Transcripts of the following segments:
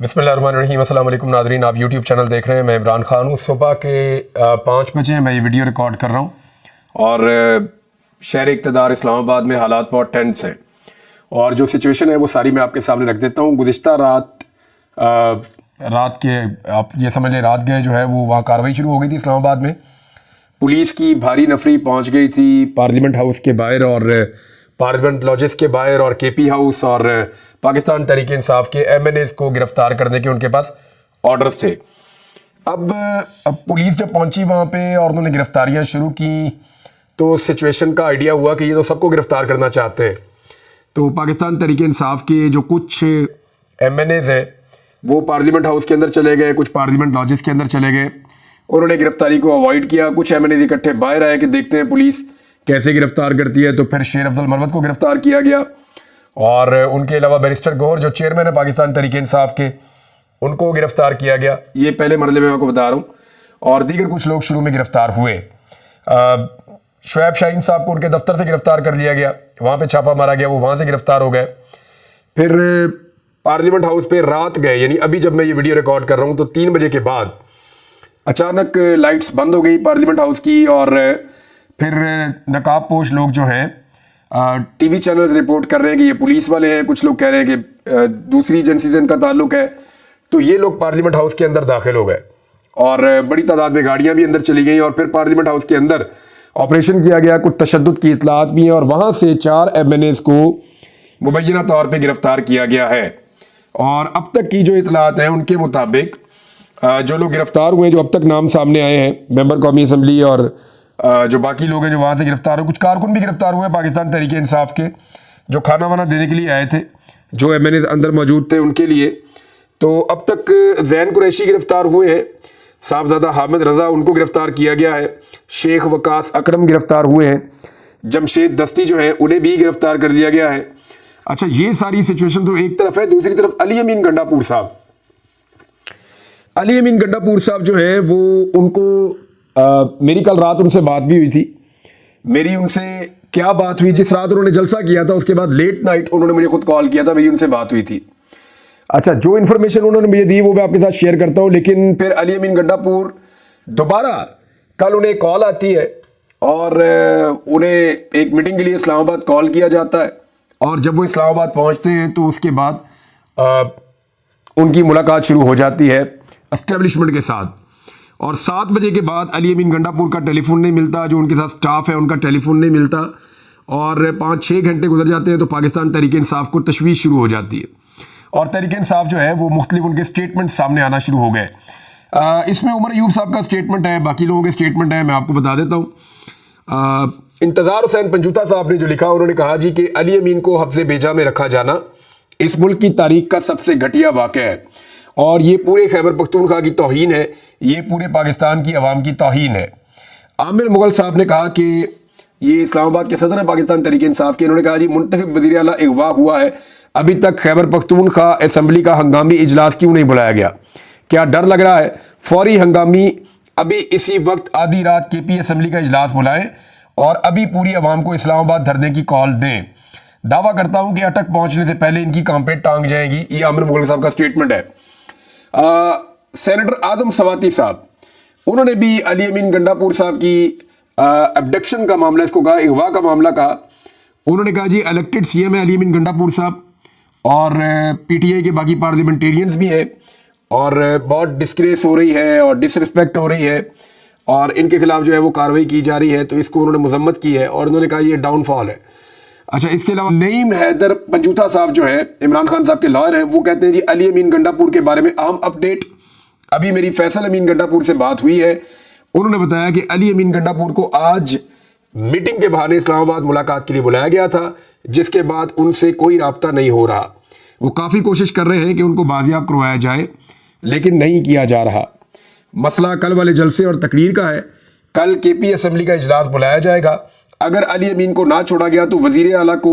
बिस्मिल्लाहिर्रहमानिर्रहीम। अस्सलाम वालेकुम नाज़रीन, आप यूट्यूब चैनल देख रहे हैं। मैं इमरान खान हूँ। सुबह के 5 बजे मैं ये वीडियो रिकॉर्ड कर रहा हूँ और शहर इक़्तिदार इस्लामाबाद में हालात बहुत टेंस हैं और जो सिचुएशन है वो सारी मैं आपके सामने रख देता हूँ। गुज़िश्ता रात के आप ये समझ लें रात गए जो है वो वहाँ कार्रवाई शुरू हो गई थी इस्लामाबाद में। पुलिस की भारी नफरी पहुँच गई थी पार्लियामेंट हाउस के बाहर और पार्लियामेंट लॉजेस के बाहर और केपी हाउस और पाकिस्तान तहरीक इंसाफ के MNAs को गिरफ्तार करने के उनके पास ऑर्डर्स थे। अब पुलिस जब पहुंची वहाँ पे और उन्होंने गिरफ्तारियां शुरू की तो सिचुएशन का आइडिया हुआ कि ये तो सबको गिरफ्तार करना चाहते हैं। तो पाकिस्तान तहरीक इंसाफ के जो कुछ MNAs हैं वो पार्लियामेंट हाउस के अंदर चले गए, कुछ पार्लियामेंट लॉजेस के अंदर चले गए। उन्होंने गिरफ्तारी को अवॉइड किया। कुछ MNAs इकट्ठे बाहर आए कि देखते हैं पुलिस कैसे गिरफ्तार करती है। तो फिर शेर अफजल मरवत को गिरफ्तार किया गया और उनके अलावा बैरिस्टर गौहर जो चेयरमैन है पाकिस्तान तहरीक इंसाफ के, उनको गिरफ्तार किया गया। ये पहले मरहले में आपको बता रहा हूँ। और दीगर कुछ लोग शुरू में गिरफ्तार हुए। शुएब शाहीन साहब को उनके दफ्तर से गिरफ्तार कर लिया गया, वहाँ पे छापा मारा गया, वो वहाँ से गिरफ्तार हो गए। फिर पार्लियामेंट हाउस पे रात गए, यानी अभी जब मैं ये वीडियो रिकॉर्ड कर रहा हूँ तो 3 बजे के बाद अचानक लाइट्स बंद हो गई पार्लियामेंट हाउस की और फिर नकाब पोश लोग जो हैं TV चैनल रिपोर्ट कर रहे हैं कि ये पुलिस वाले हैं, कुछ लोग कह रहे हैं कि दूसरी एजेंसी से इनका ताल्लुक है। तो ये लोग पार्लियामेंट हाउस के अंदर दाखिल हो गए और बड़ी तादाद में गाड़ियां भी अंदर चली गई और फिर पार्लियामेंट हाउस के अंदर ऑपरेशन किया गया। कुछ तशद्दुद की इतलात भी हैं और वहाँ से 4 MNAs को मुबैना तौर पर गिरफ्तार किया गया है। और अब तक की जो इतलात हैं उनके मुताबिक जो लोग गिरफ्तार हुए, जो अब तक नाम सामने आए हैं, मेंबर कौमी असम्बली और जो बाकी लोग हैं जो वहाँ से गिरफ्तार हुए, कुछ कारकुन भी गिरफ्तार हुए पाकिस्तान तहरीक इंसाफ के जो खाना वाना देने के लिए आए थे, जो MNAs अंदर मौजूद थे उनके लिए। तो अब तक जैन कुरैशी गिरफ्तार हुए हैं, साहबजादा हामिद रज़ा उनको गिरफ्तार किया गया है, शेख वकास अकरम गिरफ्तार हुए हैं, जमशेद दस्ती जो है उन्हें भी गिरफ्तार कर लिया गया है। अच्छा, ये सारी सिचुएशन तो एक तरफ है। दूसरी तरफ अली अमीन गंडापुर साहब जो है वो उनको मेरी कल रात उनसे बात भी हुई थी। मेरी उनसे क्या बात हुई, जिस रात उन्होंने जलसा किया था उसके बाद लेट नाइट उन्होंने मुझे खुद कॉल किया था, मेरी उनसे बात हुई थी। अच्छा, जो इन्फॉर्मेशन उन्होंने मुझे दी वो मैं आपके साथ शेयर करता हूँ। लेकिन फिर अली अमीन गंडापुर दोबारा कल उन्हें कॉल आती है और उन्हें एक मीटिंग के लिए इस्लामाबाद कॉल किया जाता है और जब वो इस्लामाबाद पहुँचते हैं तो उसके बाद उनकी मुलाकात शुरू हो जाती है एस्टेब्लिशमेंट के साथ। और 7 बजे के बाद अली अमीन गंडापुर का टेलीफोन नहीं मिलता, जो उनके साथ स्टाफ है उनका टेलीफोन नहीं मिलता और 5-6 घंटे गुजर जाते हैं तो पाकिस्तान तहरीक इंसाफ को तशवीश शुरू हो जाती है और तहरीक इंसाफ जो है वो मुख्तलिफ उनके स्टेटमेंट सामने आना शुरू हो गए। इसमें उमर अयूब साहब का स्टेटमेंट है, बाकी लोगों के स्टेटमेंट है, मैं आपको बता देता हूँ। इंतज़ार हुसैन पंजूता साहब ने जो लिखा, उन्होंने कहा जी कि अली अमीन को हफ्ज़े बेजा में रखा जाना इस मुल्क की तारीख का सबसे घटिया वाक़या है और ये पूरे खैबर पख्तूनख्वा की तौहीन है, ये पूरे पाकिस्तान की अवाम की तौहीन है। आमिर मुगल साहब ने कहा कि ये इस्लामाबाद के सदर है पाकिस्तान तहरीक इंसाफ के, इन्होंने कहा जी मुंतखब वज़ीर आला अगवा हुआ है, अभी तक खैबर पख्तूनख्वा असम्बली का हंगामी इजलास क्यों नहीं बुलाया गया? क्या डर लग रहा है? फौरी हंगामी अभी इसी वक्त आधी रात KP असम्बली का इजलास बुलाएं और अभी पूरी अवाम को इस्लामाबाद धरने की कॉल दें। दावा करता हूँ कि अटक पहुँचने से पहले इनकी काम पे टांग जाएगी। ये आमिर मुगल साहब का स्टेटमेंट है। सेनेटर आजम सवाती साहब, उन्होंने भी अली अमीन गंडापुर साहब की अबडक्शन का मामला, इसको कहा अगवा का मामला कहा। उन्होंने कहा जी इलेक्टेड CM है अली अमीन गंडापुर साहब और PTI के बाकी पार्लियामेंटेरियंस भी हैं और बहुत डिस्ग्रेस हो रही है और डिसरिस्पेक्ट हो रही है और इनके खिलाफ जो है वो कार्रवाई की जा रही है। तो इसको उन्होंने मजम्मत की है और उन्होंने कहा ये डाउनफॉल है। अच्छा, इसके अलावा नईम हैदर पंजूता साहब जो है इमरान खान साहब के लॉयर हैं, वो कहते हैं जी अली अमीन गंडापुर के बारे में अहम अपडेट, अभी मेरी फैसल अमीन गंडापुर से बात हुई है। उन्होंने बताया कि अली अमीन गंडापुर को आज मीटिंग के बहाने इस्लामाबाद मुलाकात के लिए बुलाया गया था, जिसके बाद उनसे कोई राब्ता नहीं हो रहा। वो काफ़ी कोशिश कर रहे हैं कि उनको बाजियाब करवाया जाए लेकिन नहीं किया जा रहा। मसला कल वाले जलसे और तकरीर का है। कल KP असम्बली का इजलास बुलाया जाएगा। अगर अली अमीन को ना छोड़ा गया तो वजीर आला को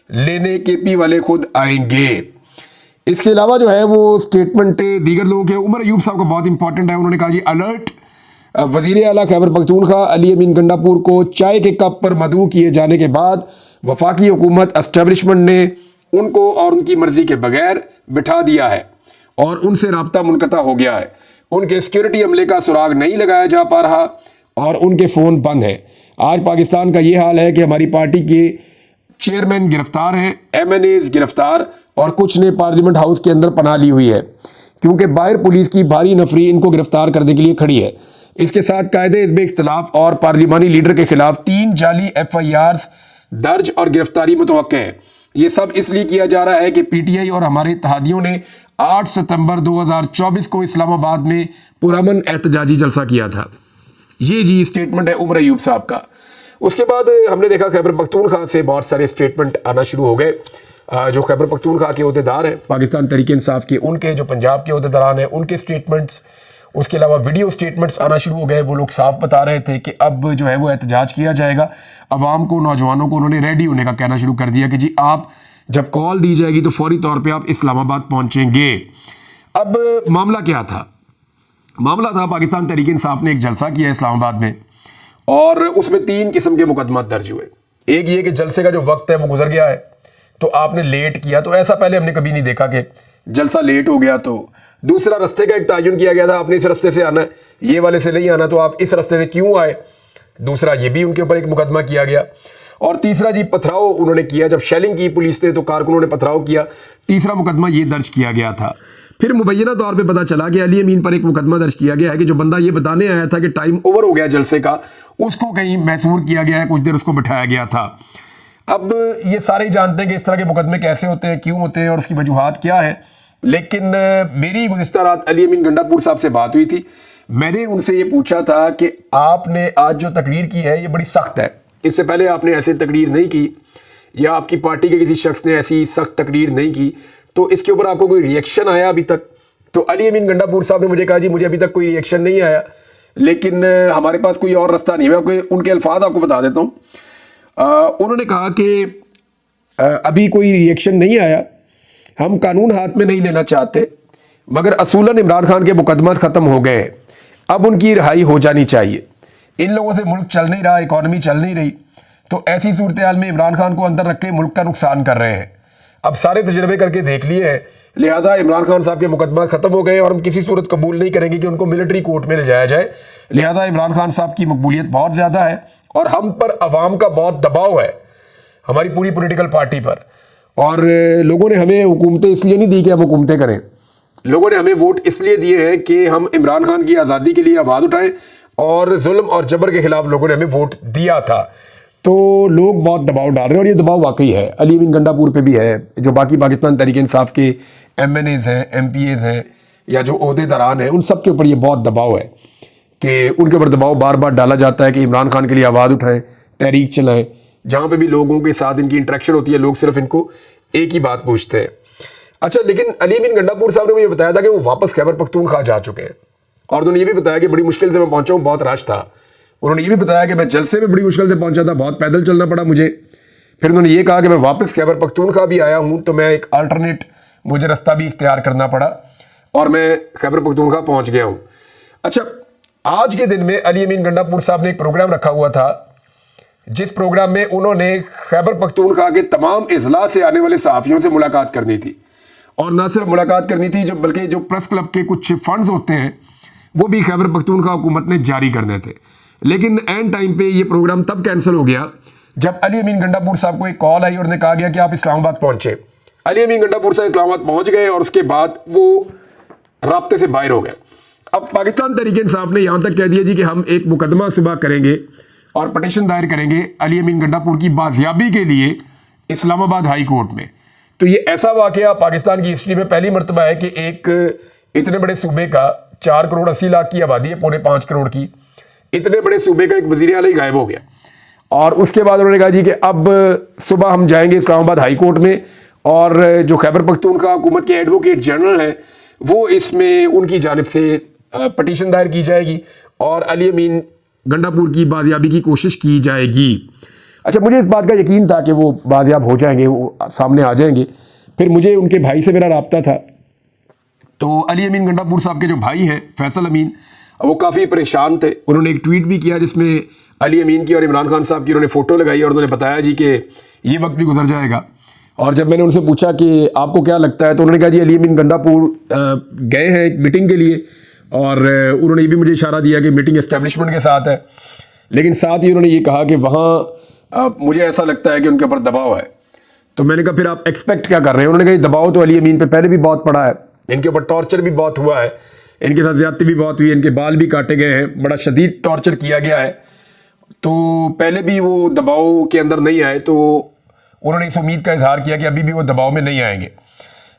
लेने KP वाले खुद आएंगे। इसके अलावा जो है वो स्टेटमेंट दीगर लोगों के, उमर अयूब साहब का बहुत इंपॉर्टेंट है। उन्होंने कहा जी अलर्ट, वजीर आला खैबर पख्तूनख्वा अली अमीन गंडापुर को चाय के कप पर मदऊ किए जाने के बाद वफाकी हुकूमत एस्टेब्लिशमेंट ने उनको और उनकी मर्जी के बगैर बिठा दिया है और उनसे रब्ता मुनक़ता हो गया है। उनके सिक्योरिटी अमले का सुराग नहीं लगाया जा पा रहा और उनके फ़ोन बंद हैं। आज पाकिस्तान का ये हाल है कि हमारी पार्टी के चेयरमैन गिरफ्तार हैं, MNAs गिरफ्तार, और कुछ ने पार्लियामेंट हाउस के अंदर पनाह ली हुई है क्योंकि बाहर पुलिस की भारी नफरी इनको गिरफ्तार करने के लिए खड़ी है। इसके साथ कायदे हिज़्ब इख्तिलाफ और पार्लिमानी लीडर के खिलाफ 3 जाली FIRs दर्ज और गिरफ्तारी मुतवक्के है। ये सब इसलिए किया जा रहा है कि PTI और हमारे इत्तेहादियों ने 8 सितंबर 2024 को इस्लामाबाद में पुरअमन एहतजाजी जलसा किया था। ये जी स्टेटमेंट है उमर अयूब साहब का। उसके बाद हमने देखा खैबर पख्तूनख्वा से बहुत सारे स्टेटमेंट आना शुरू हो गए। जो खैबर पख्तूनख्वा के अहदेदार हैं पाकिस्तान तहरीक इंसाफ के, उनके जो पंजाब के अहदेदारान हैं उनके स्टेटमेंट्स, उसके अलावा वीडियो स्टेटमेंट्स आना शुरू हो गए। वो लोग साफ बता रहे थे कि अब जो है वो एहतजाज किया जाएगा। अवाम को, नौजवानों को उन्होंने रेडी होने का कहना शुरू कर दिया कि जी आप जब कॉल दी जाएगी तो फौरी तौर पे आप इस्लामाबाद पहुंचेंगे। अब मामला क्या था? मामला था पाकिस्तान तहरीक इंसाफ ने एक जलसा किया इस्लामाबाद में और उसमें 3 किस्म के मुकदमा दर्ज हुए। एक ये कि जलसे का जो वक्त है वो गुजर गया है तो आपने लेट किया, तो ऐसा पहले हमने कभी नहीं देखा कि जलसा लेट हो गया। तो दूसरा, रास्ते का एक तयन किया गया था, आपने इस रास्ते से आना है, ये वाले से नहीं आना, तो आप इस रास्ते से क्यों आए? दूसरा, ये भी उनके ऊपर एक मुकदमा किया गया। और तीसरा जी, पथराव उन्होंने किया, जब शेलिंग की पुलिस ने तो कारकुनों ने पथराव किया, तीसरा मुकदमा ये दर्ज किया गया था। फिर मुबैना तौर पे पता चला कि अली अमीन पर एक मुकदमा दर्ज किया गया है कि जो बंदा ये बताने आया था कि टाइम ओवर हो गया जलसे का, उसको कहीं मैसूर किया गया है, कुछ देर उसको बिठाया गया था। अब ये सारे ही जानते हैं कि इस तरह के मुकदमे कैसे होते हैं, क्यों होते हैं और उसकी वजूहात क्या है। लेकिन मेरी गुज़िश्ता रात अली अमीन गंडापुर साहब से बात हुई थी। मैंने उनसे ये पूछा था कि आपने आज जो तकरीर की है ये बड़ी सख्त है, इससे पहले आपने ऐसे तकरीर नहीं की या आपकी पार्टी के किसी शख्स ने ऐसी सख्त तकरीर नहीं की, तो इसके ऊपर आपको कोई रिएक्शन आया अभी तक? तो अली अमीन गंडापुर साहब ने मुझे कहा जी मुझे अभी तक कोई रिएक्शन नहीं आया, लेकिन हमारे पास कोई और रास्ता नहीं है। मैं उनके अल्फाज आपको बता देता हूँ। उन्होंने कहा कि अभी कोई रिएक्शन नहीं आया, हम कानून हाथ में नहीं लेना चाहते, मगर असूलन इमरान खान के मुकदमा ख़त्म हो गए, अब उनकी रिहाई हो जानी चाहिए। इन लोगों से मुल्क चल नहीं रहा, इकॉनमी चल नहीं रही, तो ऐसी सूरत हाल में इमरान खान को अंदर रख के मुल्क का नुकसान कर रहे हैं। अब सारे तजर्बे करके देख लिए हैं, लिहाजा इमरान खान साहब के मुकदमा ख़त्म हो गए और हम किसी सूरत कबूल नहीं करेंगे कि उनको मिलिट्री कोर्ट में ले जाया जाए। लिहाजा इमरान खान साहब की मकबूलियत बहुत ज़्यादा है और हम पर अवाम का बहुत दबाव है, हमारी पूरी पॉलिटिकल पार्टी पर। और लोगों ने हमें हुकूमतें इसलिए नहीं दी कि हम हुकूमतें करें, लोगों ने हमें वोट इसलिए दिए हैं कि हम इमरान खान की आज़ादी के लिए आवाज़ उठाएं, और जुल्म और जबर के खिलाफ लोगों ने हमें वोट दिया था। तो लोग बहुत दबाव डाल रहे हैं और ये दबाव वाकई है, अली अमीन गंडापुर पे भी है, जो बाकी पाकिस्तान तहरीक इंसाफ के MNAs हैं, MPAs हैं या जो ओहदेदारान हैं, उन सब के ऊपर ये बहुत दबाव है कि उनके ऊपर दबाव बार बार डाला जाता है कि इमरान खान के लिए आवाज़ उठाएं, तहरीक चलाएं। जहाँ पे भी लोगों के साथ इनकी इंटरेक्शन होती है, लोग सिर्फ इनको एक ही बात पूछते हैं। अच्छा, लेकिन अली अमीन गंडापुर साहब ने मुझे बताया था कि वो वापस खैबर पख्तूनख्वा जा चुके हैं और उन्होंने ये भी बताया कि बड़ी मुश्किल से मैं पहुंचा हूँ, बहुत रश था। उन्होंने ये भी बताया कि मैं जलसे में बड़ी मुश्किल से पहुंचा था, बहुत पैदल चलना पड़ा मुझे। फिर उन्होंने ये कहा कि मैं वापस खैबर पख्तूनख्वा भी आया हूँ, तो मैं एक अल्टरनेट मुझे रास्ता भी इख्तियार करना पड़ा और मैं खैबर पख्तूनख्वा पहुँच गया हूँ। अच्छा, आज के दिन में अली अमीन गंडापुर साहब ने एक प्रोग्राम रखा हुआ था, जिस प्रोग्राम में उन्होंने खैबर पख्तूनख्वा के तमाम अजला से आने वाले सहाफ़ियों से मुलाकात करनी थी। और ना सिर्फ मुलाकात करनी थी, बल्कि जो प्रेस क्लब के कुछ फंड्स होते हैं वो भी खैबर पख्तूनख्वा हुकूमत ने जारी करने थे। लेकिन एंड टाइम पे ये प्रोग्राम तब कैंसिल हो गया जब अली अमीन गंडापुर साहब को एक कॉल आई और उन्हें कहा गया कि आप इस्लामाबाद पहुंचे। अली अमीन गंडापुर साहब इस्लामाबाद पहुंच गए और उसके बाद वो राब्ते से बाहर हो गए। अब पाकिस्तान तहरीक इंसाफ ने यहाँ तक कह दिया जी कि हम एक मुकदमा सुबह करेंगे और पटिशन दायर करेंगे अली अमीन गंडापुर की बाजियाबी के लिए इस्लामाबाद हाई कोर्ट में। तो ये ऐसा वाकया पाकिस्तान की हिस्ट्री में पहली मरतबा है कि एक इतने बड़े सूबे का 4 करोड़ 80 लाख की आबादी है, 4.25 करोड़ की, इतने बड़े सूबे का एक वज़ीर आला ही गायब हो गया। और उसके बाद उन्होंने कहा जी कि अब सुबह हम जाएंगे इस्लामाबाद हाई कोर्ट में और जो खैबर पख्तूनख्वा हुकूमत के एडवोकेट जनरल हैं वो इसमें उनकी जानिब से पटिशन दायर की जाएगी और अली अमीन गंडापुर की बाजियाबी की कोशिश की जाएगी। अच्छा, मुझे इस बात का यकीन था कि वो बाजियाब हो जाएंगे, वो सामने आ जाएंगे। फिर मुझे उनके भाई से मेरा राब्ता था, तो अली अमीन गंडापुर साहब के जो भाई हैं फैसल अमीन, वो काफ़ी परेशान थे। उन्होंने एक ट्वीट भी किया जिसमें अली अमीन की और इमरान खान साहब की उन्होंने फ़ोटो लगाई और उन्होंने बताया जी कि ये वक्त भी गुजर जाएगा और जब मैंने उनसे पूछा कि आपको क्या लगता है, तो उन्होंने कहा जी अली अमीन गंडापुर गए हैं एक मीटिंग के लिए, और उन्होंने ये भी मुझे इशारा दिया कि मीटिंग एस्टेब्लिशमेंट के साथ है, लेकिन साथ ही उन्होंने ये कहा कि वहाँ मुझे ऐसा लगता है कि उनके ऊपर दबाव है। तो मैंने कहा फिर आप एक्सपेक्ट क्या कर रहे हैं? उन्होंने कहा दबाव तो अली अमीन पे पहले भी बहुत पड़ा है, इनके ऊपर टॉर्चर भी बहुत हुआ है, इनके साथ ज्यादती भी बहुत हुई है, इनके बाल भी काटे गए हैं, बड़ा शदीद टॉर्चर किया गया है, तो पहले भी वो दबाव के अंदर नहीं आए। तो उन्होंने इस उम्मीद का इजहार किया कि अभी भी वो दबाव में नहीं आएंगे,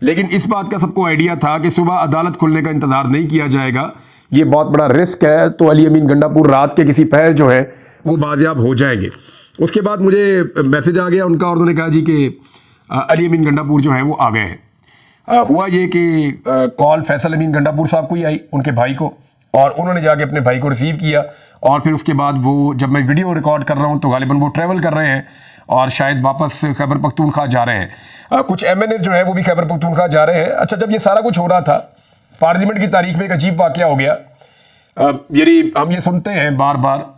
लेकिन इस बात का सबको आइडिया था कि सुबह अदालत खुलने का इंतजार नहीं किया जाएगा, ये बहुत बड़ा रिस्क है, तो अली अमीन गंडापुर रात के किसी पहर जो है वो बाजियाब हो जाएंगे। उसके बाद मुझे मैसेज आ गया उनका, और उन्होंने कहा जी कि अली अमीन गंडापुर जो है वो आ गए हैं। हुआ ये कि कॉल फैसल अमीन गंडापुर साहब को ही आई, उनके भाई को, और उन्होंने जाके अपने भाई को रिसीव किया, और फिर उसके बाद वो, जब मैं वीडियो रिकॉर्ड कर रहा हूँ तो गालिबन वो ट्रैवल कर रहे हैं और शायद वापस खैबर पख्तूनख्वा जा रहे हैं। कुछ MNA जो है वो भी खैबर पख्तूनख्वा जा रहे हैं। अच्छा, जब ये सारा कुछ हो रहा था, पार्लियामेंट की तारीख में एक अजीब वाकया हो गया। यानी हम ये सुनते हैं बार बार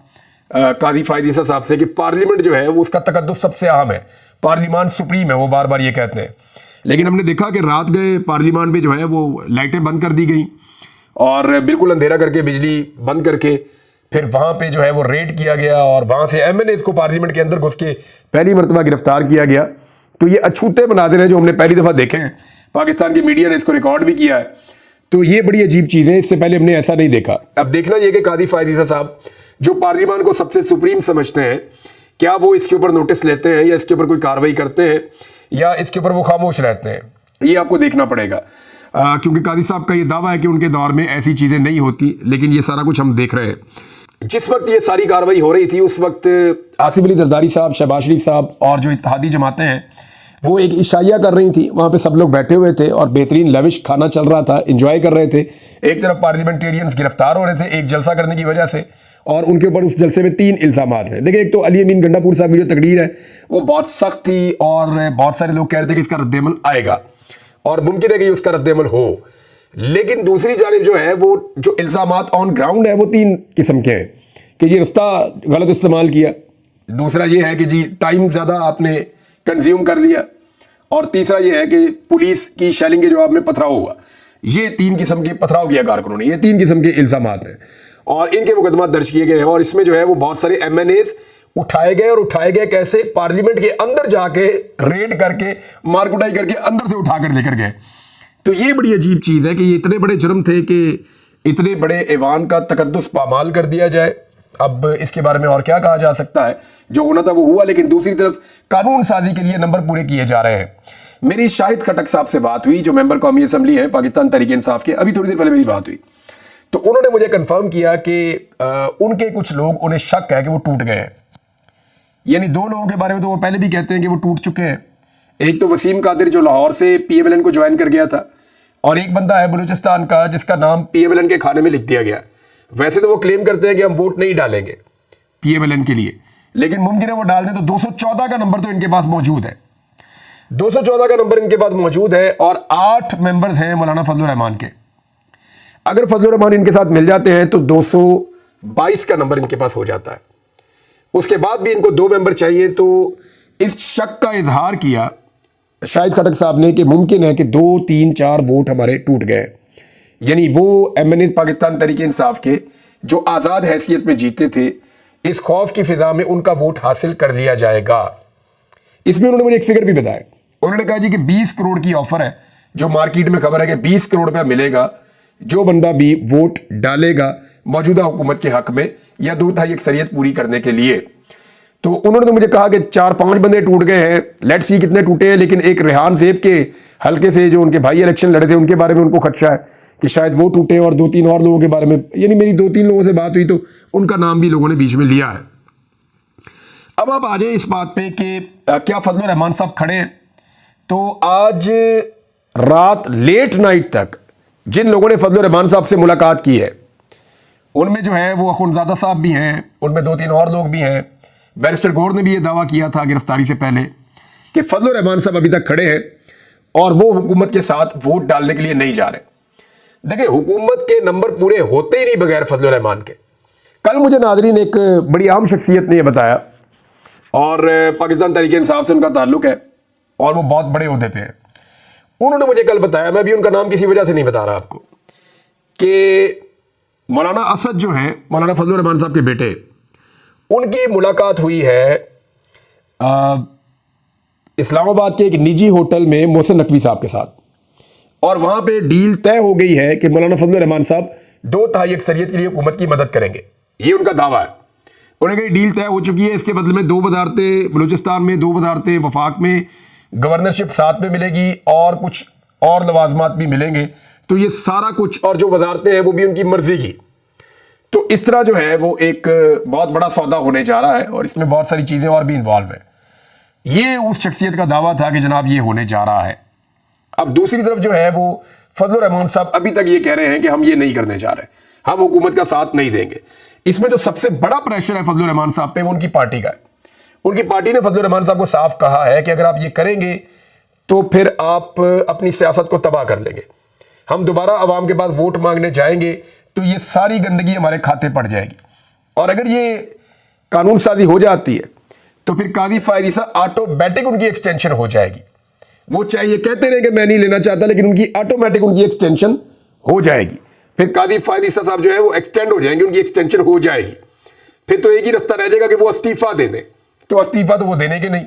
कादी फायद ईसा साहब से कि पार्लियामेंट जो है वो उसका तकद्दुस सबसे अहम है, पार्लियामान सुप्रीम है, वो बार बार ये कहते हैं। लेकिन हमने देखा कि रात गए पार्लियामान में जो है वो लाइटें बंद कर दी गई और बिल्कुल अंधेरा करके, बिजली बंद करके, फिर वहाँ पे जो है वो रेड किया गया और वहाँ से MNA को पार्लियामेंट के अंदर घुस के पहली मरतबा गिरफ्तार किया गया। तो ये अछूते मनाजिर हैं जो हमने पहली दफ़ा देखे हैं, पाकिस्तान की मीडिया ने इसको रिकॉर्ड भी किया है, तो ये बड़ी अजीब चीज़ है, इससे पहले हमने ऐसा नहीं देखा। अब देखना ये कि कादी फायद ईसा साहब जो पार्लियामान को सबसे सुप्रीम समझते हैं, क्या वो इसके ऊपर नोटिस लेते हैं या इसके ऊपर कोई कार्रवाई करते हैं या इसके ऊपर वो खामोश रहते हैं, ये आपको देखना पड़ेगा। क्योंकि कादी साहब का ये दावा है कि उनके दौर में ऐसी चीज़ें नहीं होती, लेकिन ये सारा कुछ हम देख रहे हैं। जिस वक्त ये सारी कार्रवाई हो रही थी उस वक्त आसिफ अली जरदारी साहब, शहबाज शरीफ साहब और जो इत्तेहादी जमातें हैं वो एक इशाइया कर रही थी, वहाँ पे सब लोग बैठे हुए थे और बेहतरीन लविश खाना चल रहा था, एंजॉय कर रहे थे। एक तरफ पार्लियामेंटेरियंस गिरफ्तार हो रहे थे एक जलसा करने की वजह से, और उनके ऊपर उस जलसे में 3 इल्ज़ामात हैं। देखिए, एक तो अली अमीन गंडापुर साहब की जो तकरीर है वो बहुत सख्त थी और बहुत सारे लोग कह रहे थे कि इसका रद्देअमल आएगा और मुमकिन है कि उसका रद्देअमल हो, लेकिन दूसरी जानिब जो है वो जो इल्ज़ामात ऑन ग्राउंड है वो 3 किस्म के हैं कि ये रास्ता गलत इस्तेमाल किया, दूसरा ये है कि जी टाइम ज़्यादा आपने कंज्यूम कर लिया, और तीसरा ये है कि पुलिस की शेलिंग के जवाब में पथराव हुआ। ये 3 किस्म के पथराव किया कारकुनों ने, ये 3 किस्म के इल्ज़ामात हैं और इनके मुकदमा दर्ज किए गए हैं। और इसमें जो है वो बहुत सारे MNAs उठाए गए, और उठाए गए कैसे? पार्लियामेंट के अंदर जाके रेड करके, मारकुटाई करके अंदर से उठाकर लेकर गए। तो ये बड़ी अजीब चीज़ है कि ये इतने बड़े जुर्म थे कि इतने बड़े ऐवान का तकद्दुस पामाल कर दिया जाए। अब इसके बारे में और क्या कहा जा सकता है, जो होना था वो हुआ, लेकिन दूसरी तरफ कानून साजी के लिए नंबर पूरे किए जा रहे हैं। मेरी शाहिद खटक साहब से बात हुई, जो मेंबर कौमी असम्बली है पाकिस्तान तहरीक इंसाफ के, अभी थोड़ी देर पहले मेरी बात हुई, तो उन्होंने मुझे कंफर्म किया कि उनके कुछ लोग, उन्हें शक है कि वो टूट गए हैं। यानी 2 लोगों के बारे में तो वो पहले भी कहते हैं कि वो टूट चुके हैं। एक तो वसीम कादिर जो लाहौर से PMLN को ज्वाइन कर गया था, और एक बंदा है बलूचिस्तान का जिसका नाम PMLN के खाने में लिख दिया गया। वैसे तो वो क्लेम करते हैं कि हम वोट नहीं डालेंगे PMLN के लिए, लेकिन मुमकिन है वो डाल दें। तो 214 का नंबर तो इनके पास मौजूद है, 214 का नंबर इनके पास मौजूद है, और 8 मेंबर्स हैं मौलाना फजलुर रहमान के। अगर फजलुर रहमान इनके साथ मिल जाते हैं तो 222 का नंबर इनके पास हो जाता है। उसके बाद भी इनको 2 मेंबर चाहिए। तो इस शक का इजहार किया शाहिद खटक साहब ने कि मुमकिन है कि 2, 3, 4 वोट हमारे टूट गए, यानी वो MNA पाकिस्तान तहरीक इंसाफ के जो आज़ाद हैसियत में जीते थे, इस खौफ की फिजा में उनका वोट हासिल कर लिया जाएगा। इसमें उन्होंने मुझे एक फिगर भी बताया। उन्होंने कहा जी कि 20 करोड़ की ऑफर है, जो मार्केट में खबर है कि 20 करोड़ रुपया मिलेगा जो बंदा भी वोट डालेगा मौजूदा हुकूमत के हक में या 2/3 अक्सरियत पूरी करने के लिए। तो उन्होंने तो मुझे कहा कि 4-5 बंदे टूट गए हैं, लेट्स सी कितने टूटे हैं, लेकिन एक रेहान ज़ेब के हल्के से जो उनके भाई इलेक्शन लड़े थे उनके बारे में उनको खदशा है कि शायद वो टूटे, और 2-3 और लोगों के बारे में, यानी मेरी 2-3 लोगों से बात हुई तो उनका नाम भी लोगों ने बीच में लिया है। अब आप आ जाए इस बात पे कि क्या फजलुर रहमान साहब खड़े हैं। तो आज रात लेट नाइट तक जिन लोगों ने फजलुर रहमान साहब से मुलाकात की है उनमें जो है वो अखुनज़ादा साहब भी हैं, उनमें 2-3 और लोग भी हैं। बैरिस्टर गौर ने भी ये दावा किया था गिरफ्तारी से पहले कि फजलुर रहमान साहब अभी तक खड़े हैं और वो हुकूमत के साथ वोट डालने के लिए नहीं जा रहे। देखिए, हुकूमत के नंबर पूरे होते ही नहीं बगैर फजलुर रहमान के। कल मुझे नादरीन एक बड़ी आम शख्सियत ने यह बताया, और पाकिस्तान तहरीक इंसाफ से उनका ताल्लुक है, और वो बहुत बड़े ओहदे पे हैं। उन्होंने मुझे कल बताया, मैं भी उनका नाम किसी वजह से नहीं बता रहा आपको, कि मौलाना असद जो हैं, मौलाना फजलुर रहमान साहब के बेटे, उनकी मुलाकात हुई है इस्लामाबाद के एक निजी होटल में मोहसिन नकवी साहब के साथ, और वहां पे डील तय हो गई है कि मौलाना फजलुर रहमान साहब 2/3 अक्सरियत के लिए हुकूमत की मदद करेंगे। ये उनका दावा है। उन्होंने कहा डील तय हो चुकी है, इसके बदले में 2 वजारतें बलूचिस्तान में, 2 वजारतें वफाक में, गवर्नरशिप साथ में मिलेगी और कुछ और लवाजमात भी मिलेंगे। तो ये सारा कुछ और जो वजारतें हैं वो भी उनकी मर्जी की। तो इस तरह जो है वो एक बहुत बड़ा सौदा होने जा रहा है और इसमें बहुत सारी चीज़ें और भी इन्वॉल्व है। ये उस शख्सियत का दावा था कि जनाब ये होने जा रहा है। अब दूसरी तरफ जो है वो फजलुर रहमान साहब अभी तक ये कह रहे हैं कि हम ये नहीं करने जा रहे, हम हुकूमत का साथ नहीं देंगे। इसमें जो सबसे बड़ा प्रेशर है फजलुर रहमान साहब पे वो उनकी पार्टी का है। उनकी पार्टी ने फजलुर रहमान साहब को साफ कहा है कि अगर आप ये करेंगे तो फिर आप अपनी सियासत को तबाह कर लेंगे, हम दोबारा अवाम के पास वोट मांगने जाएंगे तो ये सारी गंदगी हमारे खाते पड़ जाएगी। और अगर ये कानून साजी हो जाती है तो फिर काजी फायद ईसा ऑटोमेटिक उनकी एक्सटेंशन हो जाएगी। वो चाहे ये कहते रहे कि मैं नहीं लेना चाहता, लेकिन उनकी ऑटोमेटिक उनकी एक्सटेंशन हो जाएगी। फिर काजी फायद ईसा साहब जो है वो एक्सटेंड हो जाएंगे, उनकी एक्सटेंशन हो जाएगी। फिर तो एक ही रास्ता रह जाएगा कि वो इस्तीफा दे दें। तो इस्तीफा तो वो देने के नहीं,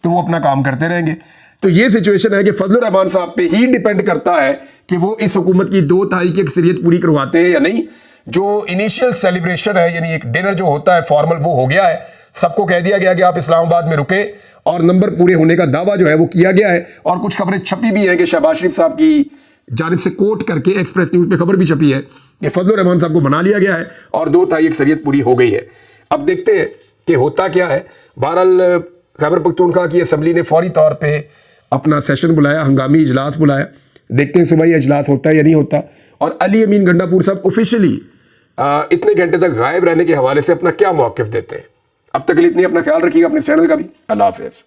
तो वो अपना काम करते रहेंगे। तो ये सिचुएशन है कि फजलुर रहमान साहब पे ही डिपेंड करता है कि वो इस हुकूमत की 2/3 की अक्सरियत पूरी करवाते हैं या नहीं। जो इनिशियल सेलिब्रेशन है, यानी एक डिनर जो होता है फॉर्मल, वो हो गया है। सबको कह दिया गया कि आप इस्लामाबाद में रुके और नंबर पूरे होने का दावा जो है वो किया गया है। और कुछ खबरें छपी भी हैं कि शहबाज शरीफ साहब की जानिब से कोट करके एक्सप्रेस न्यूज़ पे खबर भी छपी है कि फजलुर रहमान साहब को बना लिया गया है और 2/3 अक्सरियत पूरी हो गई है। अब देखते हैं कि होता क्या है। बहरहाल खैबर पख्तूनख्वा की असम्बली ने फौरी तौर पर अपना सेशन बुलाया, हंगामी इजलास बुलाया। देखते हैं सुबह ये इजलास होता है या नहीं होता। और अली अमीन गंडापुर साहब ऑफिशियली इतने घंटे तक गायब रहने के हवाले से अपना क्या मौक़िफ़ देते हैं। अब तक के लिए इतनी, अपना ख्याल रखिएगा, अपने चैनल का भी। अल्लाह हाफ़िज़।